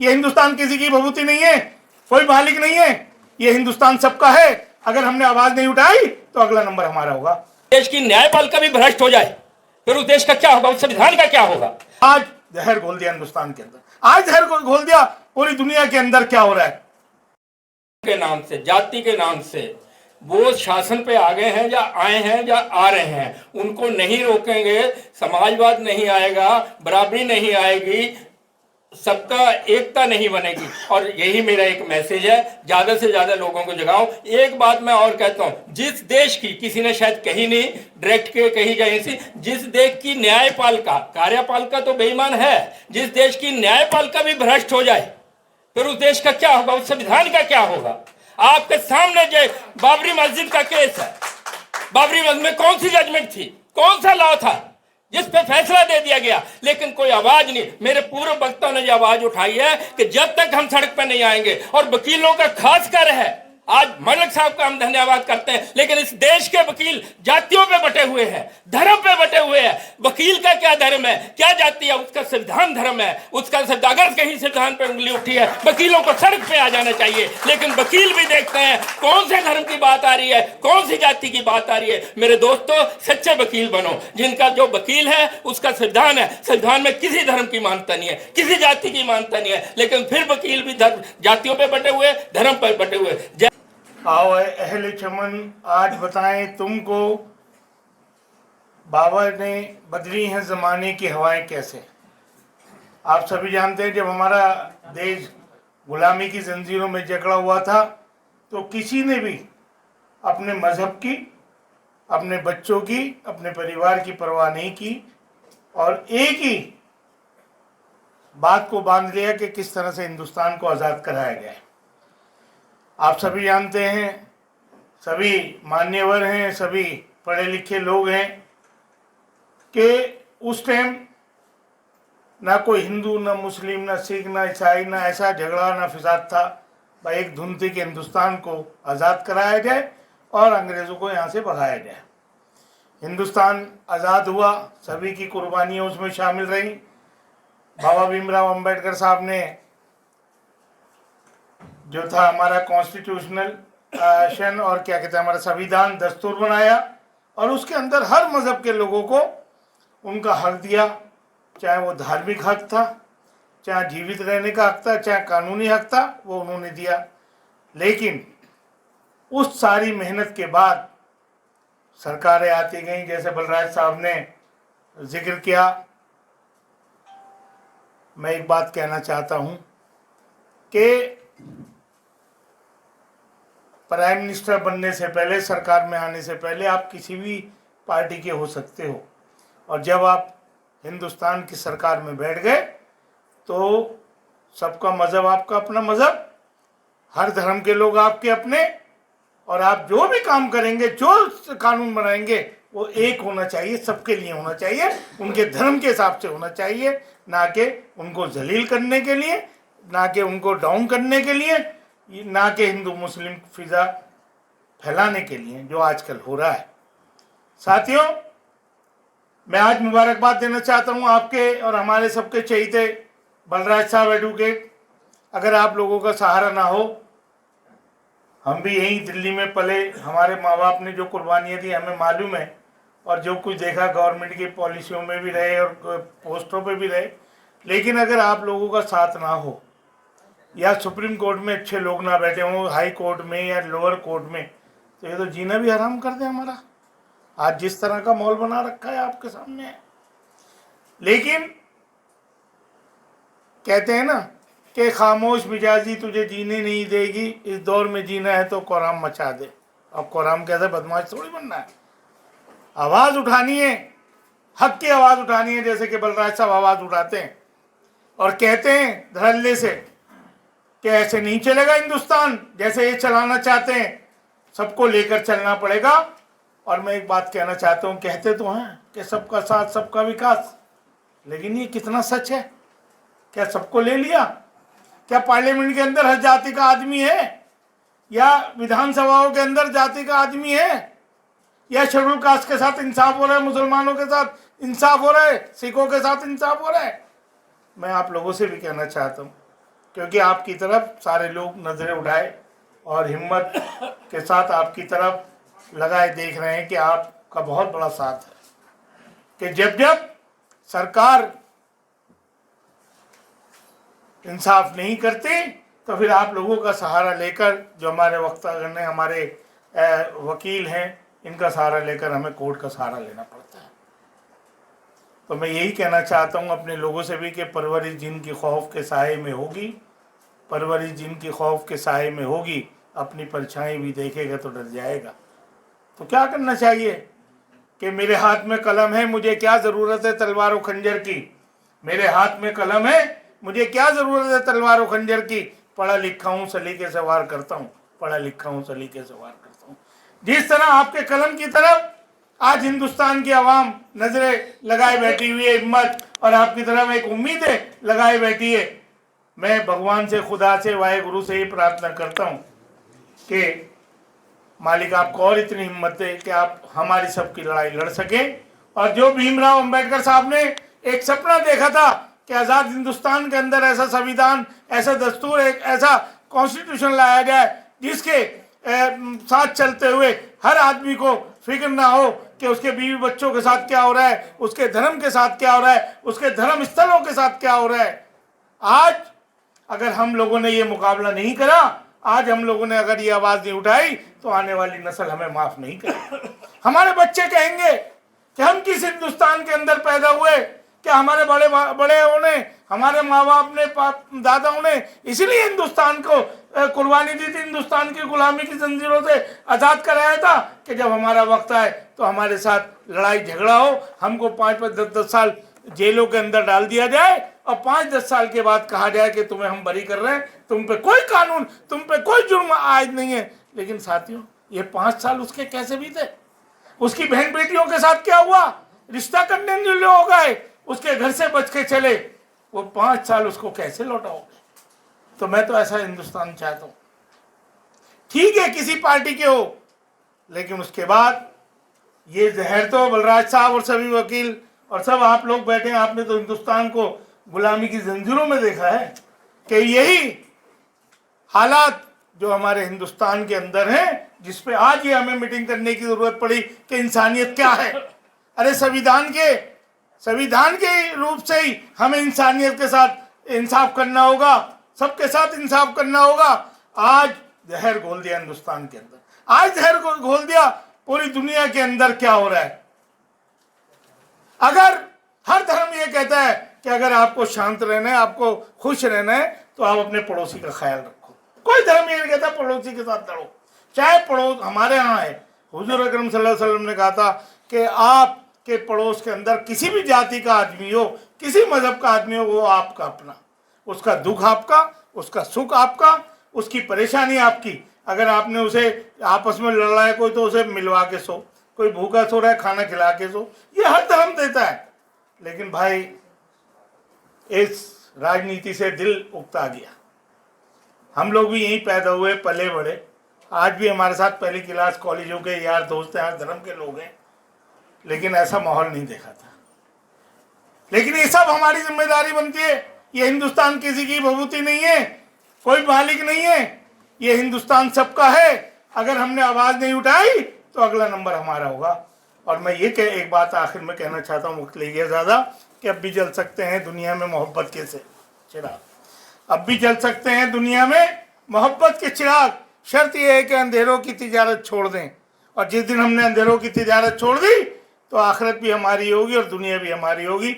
ये हिंदुस्तान किसी की भभूति नहीं है, कोई मालिक नहीं है, ये हिंदुस्तान सबका है। अगर हमने आवाज नहीं उठाई तो अगला नंबर हमारा होगा। देश की न्यायपालिका भी भ्रष्ट हो जाए फिर उस देश का क्या होगा, उस संविधान का क्या होगा? आज जहर घोल दिया हिंदुस्तान के अंदर, आज जहर घोल दिया पूरी दुनिया के अंदर। क्या हो रहा है? के नाम से, जाति के नाम से वो शासन पे आ गए हैं या आए हैं या आ रहे हैं, उनको नहीं रोकेंगे, समाजवाद नहीं आएगा, बराबरी नहीं आएगी, सबका एकता नहीं बनेगी। और यही मेरा एक मैसेज है, ज्यादा से ज्यादा लोगों को जगाओ। एक बात मैं और कहता हूं, जिस देश की, किसी ने शायद कही नहीं, डायरेक्ट के कही जाए सी, जिस देश की न्यायपालिका, कार्यपालिका तो बेईमान है, जिस देश की न्यायपालिका भी भ्रष्ट हो जाए फिर उस देश का क्या होगा, उस संविधान का क्या होगा? आपके सामने जो बाबरी मस्जिद का केस है, बाबरी मस्जिद में कौन सी जजमेंट थी, कौन सा लॉ था जिस पे फैसला दे दिया गया, लेकिन कोई आवाज नहीं। मेरे पूर्व वक्ताओं ने जो आवाज उठाई है कि जब तक हम सड़क पर नहीं आएंगे, और वकीलों का खास कर है, आज मलिक साहब का हम धन्यवाद करते हैं, लेकिन इस देश के वकील जातियों पे बटे हुए हैं, धर्म पे बटे हुए हैं। वकील का क्या धर्म है, क्या जाति है, उसका संविधान धर्म है, उसका अगर कहीं संविधान पे उंगली उठी है, वकीलों को सड़क पे आ जाना चाहिए। लेकिन वकील भी देखते हैं कौन से धर्म की बात आ रही है, कौन सी जाति की बात आ रही है। मेरे दोस्तों, सच्चे वकील बनो, जिनका जो वकील है उसका संविधान है, संविधान में किसी धर्म की मान्यता नहीं है, किसी जाति की मान्यता नहीं है, लेकिन फिर वकील भी जातियों पे बटे हुए, धर्म पर बटे हुए। आओ अहले चमन, आज बताएं तुमको बाबा ने बदली हैं ज़माने की हवाएं कैसे। आप सभी जानते हैं, जब हमारा देश गुलामी की जंजीरों में जकड़ा हुआ था तो किसी ने भी अपने मज़हब की, अपने बच्चों की, अपने परिवार की परवाह नहीं की, और एक ही बात को बांध लिया कि किस तरह से हिंदुस्तान को आज़ाद कराया गया है। आप सभी जानते हैं, सभी मान्यवर हैं, सभी पढ़े लिखे लोग हैं कि उस टाइम ना कोई हिंदू, ना मुस्लिम, ना सिख, ना ईसाई, ना ऐसा झगड़ा, ना फिसाद था। भाई एक धुन थी कि हिंदुस्तान को आज़ाद कराया जाए और अंग्रेज़ों को यहाँ से भगाया जाए। हिंदुस्तान आज़ाद हुआ, सभी की कुर्बानियाँ उसमें शामिल रहीं। बाबा भीमराव अंबेडकर साहब ने जो था हमारा कॉन्स्टिट्यूशनल और क्या कहते हैं, हमारा संविधान, दस्तूर बनाया, और उसके अंदर हर मज़हब के लोगों को उनका हक दिया, चाहे वो धार्मिक हक था, चाहे जीवित रहने का हक था, चाहे कानूनी हक था, वो उन्होंने दिया। लेकिन उस सारी मेहनत के बाद सरकारें आती गईं, जैसे बलराज साहब ने जिक्र किया। मैं एक बात कहना चाहता हूँ कि प्राइम मिनिस्टर बनने से पहले, सरकार में आने से पहले आप किसी भी पार्टी के हो सकते हो, और जब आप हिंदुस्तान की सरकार में बैठ गए तो सबका मज़हब आपका अपना मज़हब, हर धर्म के लोग आपके अपने, और आप जो भी काम करेंगे, जो कानून बनाएंगे, वो एक होना चाहिए, सबके लिए होना चाहिए, उनके धर्म के हिसाब से होना चाहिए, ना कि उनको जलील करने के लिए, ना कि उनको डाउन करने के लिए, ना कि हिंदू मुस्लिम फिजा फैलाने के लिए, जो आजकल हो रहा है। साथियों, मैं आज मुबारकबाद देना चाहता हूं आपके और हमारे सबके चहेते बलराज साहब एडवोकेट। अगर आप लोगों का सहारा ना हो, हम भी यहीं दिल्ली में पले, हमारे माँ बाप ने जो कुर्बानियाँ दी हमें मालूम है, और जो कुछ देखा गवर्नमेंट की पॉलिसियों में भी रहे और पोस्टों पे भी रहे। लेकिन अगर आप लोगों का साथ ना हो, या सुप्रीम कोर्ट में अच्छे लोग ना बैठे हों, हाई कोर्ट में या लोअर कोर्ट में, तो ये तो जीना भी हराम कर दे हमारा। आज जिस तरह का माहौल बना रखा है आपके सामने है। लेकिन कहते हैं ना कि खामोश मिजाजी तुझे जीने नहीं देगी, इस दौर में जीना है तो कोराम मचा दे। अब कोराम कैसे, बदमाश थोड़ी बनना है, आवाज़ उठानी है, हक की आवाज़ उठानी है, जैसे कि बलराज साहब आवाज़ उठाते हैं और कहते हैं धड़ल्ले से कि ऐसे नहीं चलेगा हिंदुस्तान, जैसे ये चलाना चाहते हैं, सबको लेकर चलना पड़ेगा। और मैं एक बात कहना चाहता हूँ, कहते तो हैं कि सबका साथ सबका विकास, लेकिन ये कितना सच है? क्या सबको ले लिया? क्या पार्लियामेंट के अंदर हर जाति का आदमी है, या विधानसभाओं के अंदर जाति का आदमी है, या शेड्यूल कास्ट के साथ इंसाफ हो रहा है, मुसलमानों के साथ इंसाफ हो रहा है, सिखों के साथ इंसाफ हो रहा है? मैं आप लोगों से भी कहना चाहता हूँ, क्योंकि आपकी तरफ सारे लोग नजरें उठाए और हिम्मत के साथ आपकी तरफ लगाए देख रहे हैं कि आपका बहुत बड़ा साथ है कि जब जब सरकार इंसाफ नहीं करती तो फिर आप लोगों का सहारा लेकर, जो हमारे वक्तागण हैं, हमारे वकील हैं, इनका सहारा लेकर हमें कोर्ट का सहारा लेना पड़ता है। तो मैं यही कहना चाहता हूँ अपने लोगों से भी कि परवरिश जिनकी खौफ के साए में होगी, परवरिश जिनकी खौफ के साए में होगी, अपनी परछाई भी देखेगा तो डर जाएगा। तो क्या करना चाहिए कि मेरे हाथ में कलम है, मुझे क्या ज़रूरत है तलवार और खंजर की। मेरे हाथ में कलम है, मुझे क्या ज़रूरत है तलवार और खंजर की। पढ़ा लिखा हूँ, सलीके से वार करता हूँ, पढ़ा लिखा हूँ, सलीके से वार करता हूँ। जिस तरह आपके कलम की तरफ आज हिंदुस्तान की आवाम नजरें लगाए बैठी हुई है, हिम्मत और आपकी तरफ एक उम्मीदें लगाए बैठी है, मैं भगवान से, खुदा से, वाहेगुरु से ही प्रार्थना करता हूँ कि मालिक आपको और इतनी हिम्मत दे कि आप हमारी सबकी लड़ाई लड़ सकें। और जो भीमराव अंबेडकर साहब ने एक सपना देखा था कि आज़ाद हिंदुस्तान के अंदर ऐसा संविधान, ऐसा दस्तूर, एक ऐसा कॉन्स्टिट्यूशन लाया जाए जिसके साथ चलते हुए हर आदमी को फिक्र ना हो कि उसके बीवी बच्चों के साथ क्या हो रहा है, उसके धर्म के साथ क्या हो रहा है, उसके धर्म स्थलों के साथ क्या हो रहा है। आज अगर हम लोगों ने ये मुकाबला नहीं करा, आज हम लोगों ने अगर ये आवाज़ नहीं उठाई, तो आने वाली नस्ल हमें माफ़ नहीं करेगी। हमारे बच्चे कहेंगे कि हम किस हिंदुस्तान के अंदर पैदा हुए, क्या हमारे बड़े ने, हमारे माँ बाप ने, दादाओं ने इसीलिए हिंदुस्तान को कुर्बानी दी थी, हिंदुस्तान की गुलामी की जंजीरों से आज़ाद कराया था कि जब हमारा वक्त आए तो हमारे साथ लड़ाई झगड़ा हो, हमको 5-5, 10-10 साल जेलों के अंदर डाल दिया जाए और 5-10 साल के बाद कहा जाए कि तुम्हें हम बरी कर रहे हैं, तुम पे कोई कानून, तुम पे कोई जुर्म आयद नहीं है। लेकिन साथियों, ये 5 साल उसके कैसे बीते, उसकी बहन बेटियों के साथ क्या हुआ, रिश्ता करने जो लोग हो गए, उसके घर से बच के चले, वो 5 साल उसको कैसे लौटाओगे। तो मैं तो ऐसा हिंदुस्तान चाहता हूँ। ठीक है किसी पार्टी के हो, लेकिन उसके बाद ये जहर तो बलराज साहब और सभी वकील और सब आप लोग बैठे हैं, आपने तो हिंदुस्तान को गुलामी की जंजीरों में देखा है कि यही हालात जो हमारे हिंदुस्तान के अंदर हैं, जिसपे आज ये हमें मीटिंग करने की जरूरत पड़ी कि इंसानियत क्या है। अरे संविधान के रूप से ही हमें इंसानियत के साथ इंसाफ करना होगा, सबके साथ इंसाफ करना होगा। आज जहर घोल दिया हिंदुस्तान के अंदर, आज जहर घोल दिया पूरी दुनिया के अंदर। क्या हो रहा है, अगर हर धर्म ये कहता है कि अगर आपको शांत रहना है, आपको खुश रहना है, तो आप अपने पड़ोसी का ख्याल रखो। कोई धर्म ये नहीं कहता पड़ोसी के साथ लड़ो, चाहे पड़ोस हमारे यहाँ है। हुजूर अकरम सल्लल्लाहु अलैहि वसल्लम ने कहा था कि आपके पड़ोस के अंदर किसी भी जाति का आदमी हो, किसी मजहब का आदमी हो, वो आपका अपना, उसका दुख आपका, उसका सुख आपका, उसकी परेशानी आपकी। अगर आपने उसे आपस में लड़ा है कोई, तो उसे मिलवा के सो, कोई भूखा सो रहा है खाना खिला के सो, ये हर धर्म देता है। लेकिन भाई इस राजनीति से दिल उकता गया। हम लोग भी यहीं पैदा हुए, पले बड़े, आज भी हमारे साथ पहली क्लास कॉलेजों के यार दोस्त हैं, हर धर्म के लोग हैं, लेकिन ऐसा माहौल नहीं देखा था। लेकिन ये सब हमारी जिम्मेदारी बनती है। ये हिंदुस्तान किसी की भभूति नहीं है, कोई मालिक नहीं है, ये हिंदुस्तान सबका है। अगर हमने आवाज़ नहीं उठाई तो अगला नंबर हमारा होगा। और मैं ये एक बात आखिर में कहना चाहता हूँ, वक्त ले गया ज़्यादा, कि अब भी जल सकते हैं दुनिया में मोहब्बत के से चिराग, अब भी जल सकते हैं दुनिया में मोहब्बत के चिराग। शर्त यह है कि अंधेरों की तिजारत छोड़ दें, और जिस दिन हमने अंधेरों की तिजारत छोड़ दी तो आखिरत भी हमारी होगी और दुनिया भी हमारी होगी।